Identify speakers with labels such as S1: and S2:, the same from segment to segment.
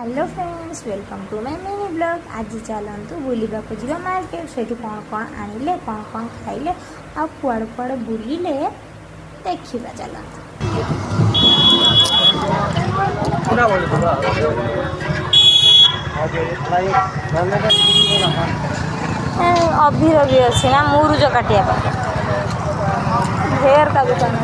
S1: Hello friends, welcome to my mini blog. आज चलतु बुलिबा को जीवा मार्केट। से कौन कौन आनिले, कौन कौन खाइले, आ कुआड़े कुआड़े बुलिले देखिबा। चलतु अभीर भी अच्छे ना मुरुज काटिया हेयर का दुकान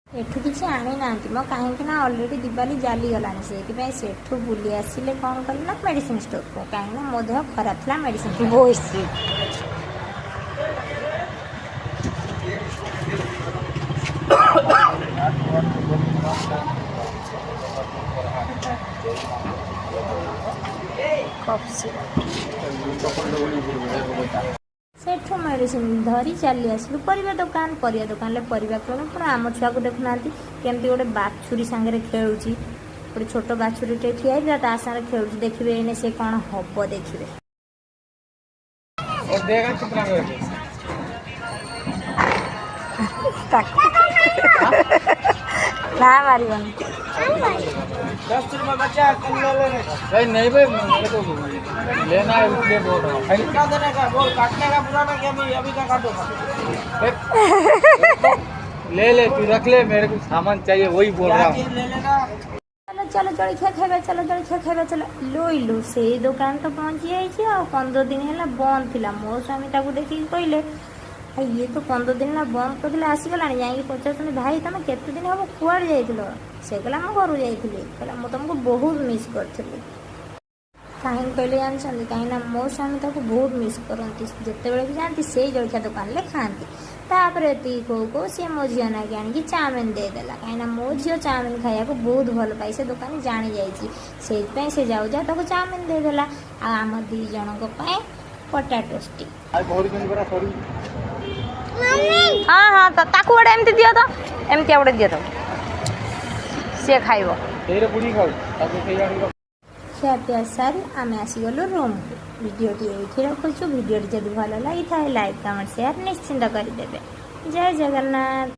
S1: एठू किसी आनी ना मो कहीं अलरेडी दिवाली जाली गला से बुली आसिले कौन कल ना मेडिसिन स्टोर को कहीं मो देह खराब था मेडिसिन बहुत सेठू मेडिसिन धरी चली आसलु परिया दुकान परिया किणु पूरा आम छुआ को देखुना केमती गोटे बाछुरी सांगे खेलुची गोटे छोट बाछुरी टे ठिया ता सारे खेलुची देखिए एने से कौन हम देखिए ना मारिबन
S2: 10 रुपये बचा भाई नहीं भाई तो लेना है इसलिए बोल रहा हूँ कितना देने का बोल काटने का पुराना क्या अभी का काटो ले तू रख ले मेरे को सामान चाहिए वही बोल रहा हूँ ले लेना
S1: चलो जलखिया खाइबा चलो लो से दुकान तो पहुँची जाइए आ 15 दिन है बंद थी मो स्वामी देखिए कहले ये तो 15 दिन बंद कर आसीगला जाकि पचार भाई तुम केते दिन हम कुआड़े जाइल से कहला मो घर जाइली कहला मु तुमको बहुत मिस करी कहीं कहले जानते कहीं मो स्वामी बहुत मिस करती जिते भी जाती से जलखिया दुकान में खाती तापर को सी मो झील ना आनिक चाउमिन देदेला कहीं मो झील चाउमिन खाया को बहुत भल पाई से दुकान जानी जाइए से जाऊ जा चाउमिन देदेला आम 2 जनों पोटाटो स्टिक हाँ हाँ तो ताकू गोटे एमती दियो तो एमती गोटे दियो तो सी खाइब खियापिया सारी आम आसीगलु रूम को भिडटी ये रखुचु भिडटी जब भल लगी था लाइक कमेंट शेयर निश्चिंत करदे। जय जगन्नाथ।